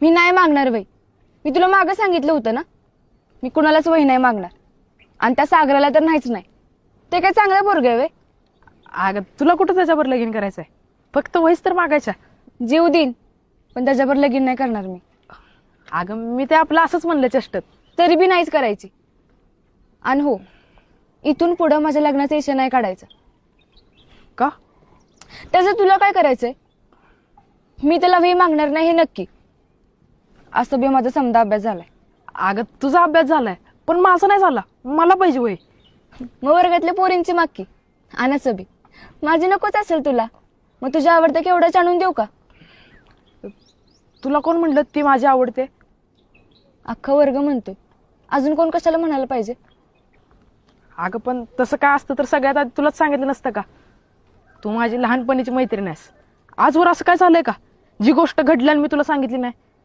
मी नाही मागणार वही. मी तुला मागं सांगितलं होतं ना, मी कुणालाच वही नाही मागणार. आणि त्या सागराला तर नाहीच नाही. ते काय चांगलं पोरगं आहे वे. अगं तुला कुठं त्याच्यावर लगीन करायचंय? फक्त वहीच तर मागायच्या. जीव देईन, पण त्याच्यावर लगीन नाही करणार मी. अगं मी ते आपलं असंच म्हणलं चेष्टत. तरी बी नाहीच करायची. आणि हो, इथून पुढं माझ्या लग्नाचा इशा नाही काढायचा. का? त्याचं तुला काय करायचंय? मी त्याला वही मागणार नाही हे नक्की. असं बी माझा समजा अभ्यास झालाय. अगं तुझा अभ्यास झालाय, पण माझा नाही झाला. मला पाहिजे वही. मग वर्गातल्या पोरींची मागकी आणचं बी. माझी नकोच असेल तुला, मग तुझ्या आवडतं केवढंच आणून देऊ का? तुला कोण म्हणलं ती माझी आवडते? अख्खा वर्ग म्हणतोय, अजून कोण कशाला म्हणायला पाहिजे? अगं पण तसं काय असतं तर सगळ्यात आधी तुलाच सांगितलं नसतं का? तू माझी लहानपणीची मैत्रीण आहेस. आजवर असं काय झालंय का जी गोष्ट घडली आणि मी तुला सांगितली नाही?